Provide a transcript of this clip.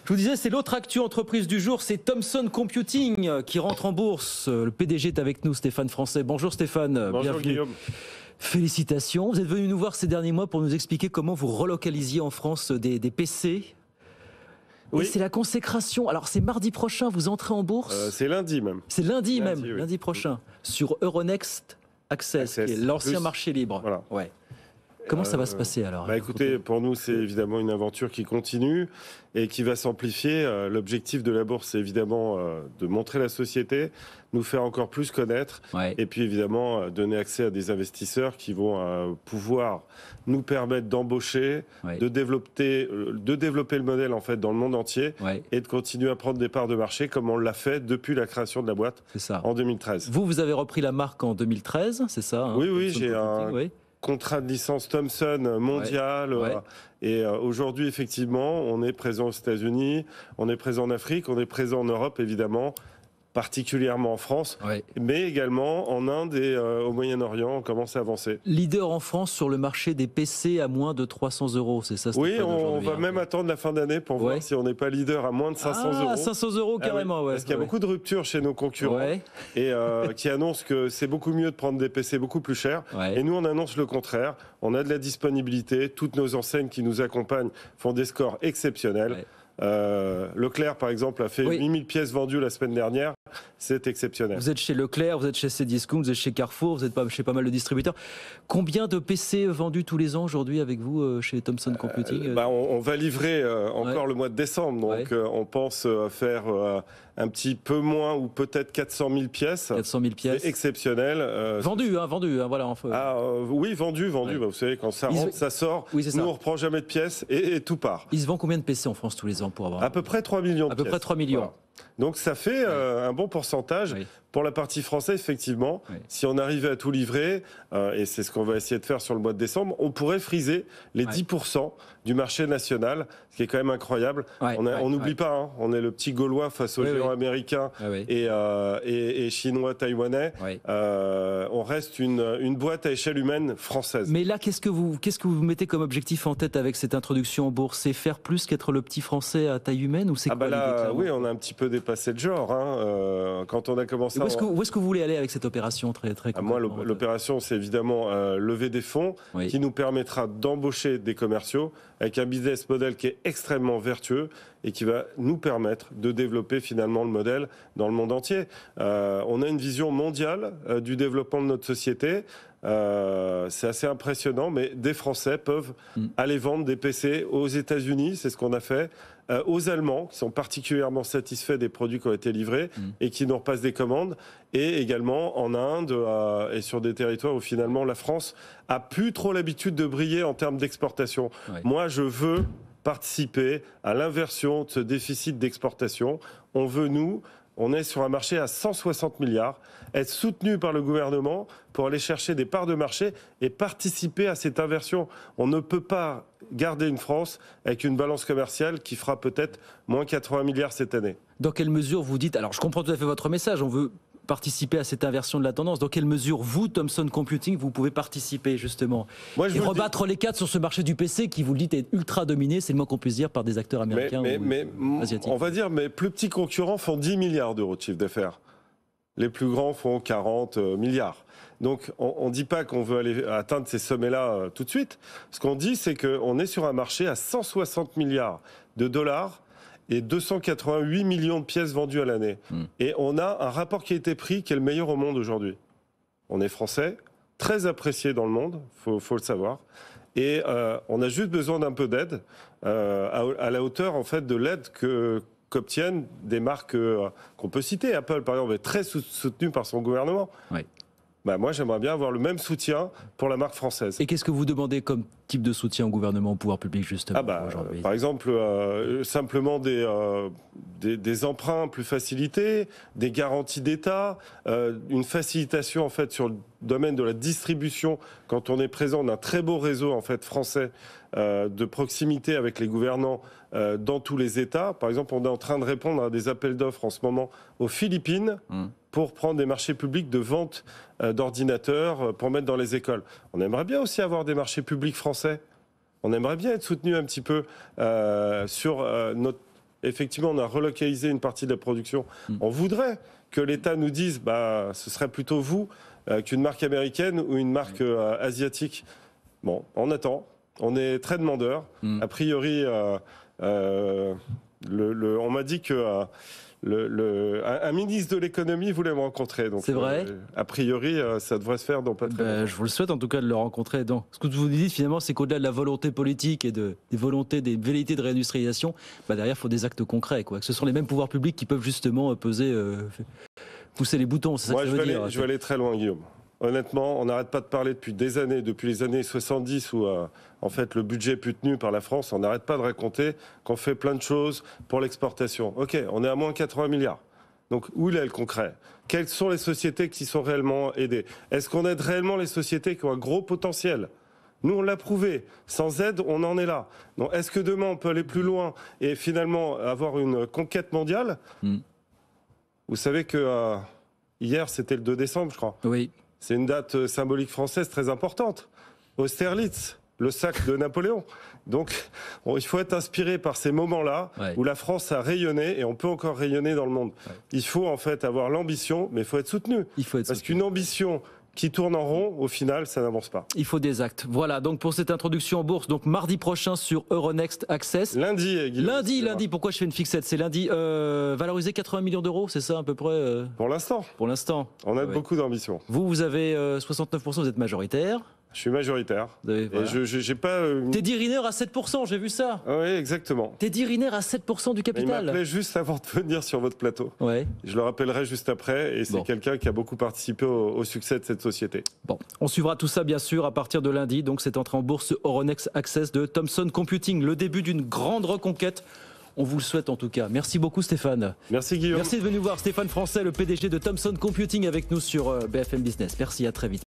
Je vous disais, c'est l'autre actu entreprise du jour, c'est Thomson Computing qui rentre en bourse. Le PDG est avec nous, Stéphane Français. Bonjour Stéphane, bonjour, bienvenue. Guillaume. Félicitations. Vous êtes venu nous voir ces derniers mois pour nous expliquer comment vous relocalisiez en France des PC. Oui. Et c'est la consécration. Alors c'est mardi prochain, vous entrez en bourse. C'est lundi même. C'est lundi même, oui. Lundi prochain, sur Euronext Access, qui est l'ancien marché libre. Voilà. Ouais. Comment ça va se passer alors? Écoutez, pour nous, c'est évidemment une aventure qui continue et qui va s'amplifier. L'objectif de la bourse, c'est évidemment de montrer la société, nous faire encore plus connaître et puis évidemment donner accès à des investisseurs qui vont pouvoir nous permettre d'embaucher, de développer le modèle en fait dans le monde entier et de continuer à prendre des parts de marché comme on l'a fait depuis la création de la boîte en 2013. Vous avez repris la marque en 2013, c'est ça hein, Oui, j'ai un contrat de licence Thomson mondial. Et aujourd'hui, effectivement, on est présent aux États-Unis, on est présent en Afrique, on est présent en Europe, évidemment, particulièrement en France, mais également en Inde et au Moyen-Orient, on commence à avancer. Leader en France sur le marché des PC à moins de 300 €, c'est ça? Oui, on va même attendre la fin d'année pour voir si on n'est pas leader à moins de 500 €. Ah, 500 € carrément, Parce qu'il y a beaucoup de ruptures chez nos concurrents et qui annoncent que c'est beaucoup mieux de prendre des PC beaucoup plus chers. Et nous, on annonce le contraire. On a de la disponibilité. Toutes nos enseignes qui nous accompagnent font des scores exceptionnels. Leclerc, par exemple, a fait 8000 pièces vendues la semaine dernière. C'est exceptionnel. Vous êtes chez Leclerc, vous êtes chez Cdiscount, vous êtes chez Carrefour, vous êtes chez pas mal de distributeurs. Combien de PC vendus tous les ans aujourd'hui avec vous chez Thomson Computing? On va livrer encore le mois de décembre, donc on pense faire un petit peu moins ou peut-être 400 000 pièces. 400 000 pièces. C'est exceptionnel. Vendu, voilà. Oui, vendu. Vous savez, quand ça rentre, ça sort. Nous, on reprend jamais de pièces et tout part. Il se vend combien de PC en France tous les ans pour avoir? À peu près 3 millions de pièces. À peu près 3 millions. Voilà. Donc ça fait un bon pourcentage. Pour la partie française, effectivement, si on arrivait à tout livrer, et c'est ce qu'on va essayer de faire sur le mois de décembre, on pourrait friser les 10% du marché national, ce qui est quand même incroyable. On n'oublie pas, hein, on est le petit Gaulois face aux géants américains et chinois, taïwanais. On reste une boîte à échelle humaine française. Mais là, qu'est-ce que vous mettez comme objectif en tête avec cette introduction en bourse? C'est faire plus qu'être le petit français à taille humaine ou c'est quoi l'idée? Oui, on a un petit peu dépassé le genre. Hein. Quand on a commencé... Où est-ce que vous voulez aller avec cette opération très Moi, l'opération, c'est évidemment lever des fonds qui nous permettra d'embaucher des commerciaux avec un business model qui est extrêmement vertueux et qui va nous permettre de développer finalement le modèle dans le monde entier. On a une vision mondiale du développement de notre société. C'est assez impressionnant, mais des Français peuvent aller vendre des PC aux États-Unis, c'est ce qu'on a fait, aux Allemands, qui sont particulièrement satisfaits des produits qui ont été livrés et qui nous repassent des commandes, et également en Inde et sur des territoires où finalement la France a plus trop l'habitude de briller en termes d'exportation. Moi, je veux participer à l'inversion de ce déficit d'exportation. On est sur un marché à 160 milliards, être soutenu par le gouvernement pour aller chercher des parts de marché et participer à cette inversion. On ne peut pas garder une France avec une balance commerciale qui fera peut-être moins 80 milliards cette année. Dans quelle mesure vous dites, alors je comprends tout à fait votre message, on veut participer à cette inversion de la tendance. Dans quelle mesure, vous, Thomson Computing, vous pouvez participer justement et rebattre les cartes sur ce marché du PC qui, vous le dites, est ultra dominé, c'est le moins qu'on puisse dire, par des acteurs américains ou asiatiques? On va dire, mes plus petits concurrents font 10 milliards d'euros de chiffre d'affaires. Les plus grands font 40 milliards. Donc, on ne dit pas qu'on veut aller atteindre ces sommets-là tout de suite. Ce qu'on dit, c'est qu'on est sur un marché à 160 milliards de dollars et 288 millions de pièces vendues à l'année. Et on a un rapport qualité-prix qui est le meilleur au monde aujourd'hui. On est français, très apprécié dans le monde, faut le savoir. Et on a juste besoin d'un peu d'aide, à la hauteur en fait de l'aide qu'obtiennent des marques qu'on peut citer. Apple, par exemple, est très soutenu par son gouvernement. Moi, j'aimerais bien avoir le même soutien pour la marque française. Et qu'est-ce que vous demandez comme type de soutien au gouvernement, au pouvoir public, justement aujourd'hui? Par exemple, simplement des emprunts plus facilités, des garanties d'État, une facilitation en fait sur le domaine de la distribution quand on est présent d'un très beau réseau en fait français de proximité avec les gouvernants dans tous les États. Par exemple, on est en train de répondre à des appels d'offres en ce moment aux Philippines pour prendre des marchés publics de vente d'ordinateurs pour mettre dans les écoles. On aimerait bien aussi avoir des marchés publics français. On aimerait bien être soutenu un petit peu sur notre Effectivement, on a relocalisé une partie de la production. On voudrait que l'État nous dise, ce serait plutôt vous qu'une marque américaine ou une marque asiatique. Bon, on attend. On est très demandeur. A priori, on m'a dit que un ministre de l'économie voulait me rencontrer. C'est vrai. A priori, ça devrait se faire dans pas très longtemps. Je vous le souhaite en tout cas de le rencontrer. Ce que vous dites finalement, c'est qu'au-delà de la volonté politique et des velléités de réindustrialisation, derrière, il faut des actes concrets. Que ce sont les mêmes pouvoirs publics qui peuvent justement pousser les boutons. C'est ça que ça veut dire. Je vais aller très loin, Guillaume. Honnêtement, on n'arrête pas de parler depuis des années, depuis les années 70 où en fait le budget est plus tenu par la France. On n'arrête pas de raconter qu'on fait plein de choses pour l'exportation. Ok, on est à moins 80 milliards. Donc où est le concret? Quelles sont les sociétés qui sont réellement aidées? Est-ce qu'on aide réellement les sociétés qui ont un gros potentiel? Nous, on l'a prouvé. Sans aide, on en est là. Donc, est-ce que demain, on peut aller plus loin et finalement avoir une conquête mondiale? Vous savez que hier, c'était le 2 décembre, je crois. Oui. C'est une date symbolique française très importante. Austerlitz, le sac de Napoléon. Donc, il faut être inspiré par ces moments-là où la France a rayonné et on peut encore rayonner dans le monde. Il faut en fait avoir l'ambition, mais il faut être soutenu. Parce qu'une ambition qui tourne en rond, au final, ça n'avance pas. Il faut des actes. Voilà, donc pour cette introduction en bourse, donc mardi prochain sur Euronext Access. Lundi, Guillaume. Lundi, pourquoi je fais une fixette? C'est lundi, valorisé 80 millions d'euros, c'est ça à peu près Pour l'instant. Pour l'instant. On a beaucoup d'ambition. Vous avez 69%, vous êtes majoritaire. Je suis majoritaire. Voilà. Et j'ai pas. Teddy Riner à 7%, j'ai vu ça. Oui, exactement. Teddy Riner à 7% du capital. Il m'appelait juste avant de venir sur votre plateau. Ouais. Je le rappellerai juste après. Et c'est quelqu'un qui a beaucoup participé au succès de cette société. Bon, on suivra tout ça bien sûr à partir de lundi. Donc cette entrée en bourse Euronext Access de Thomson Computing, le début d'une grande reconquête. On vous le souhaite en tout cas. Merci beaucoup Stéphane. Merci Guillaume. Merci de venir voir Stéphane Français, le PDG de Thomson Computing avec nous sur BFM Business. Merci, à très vite.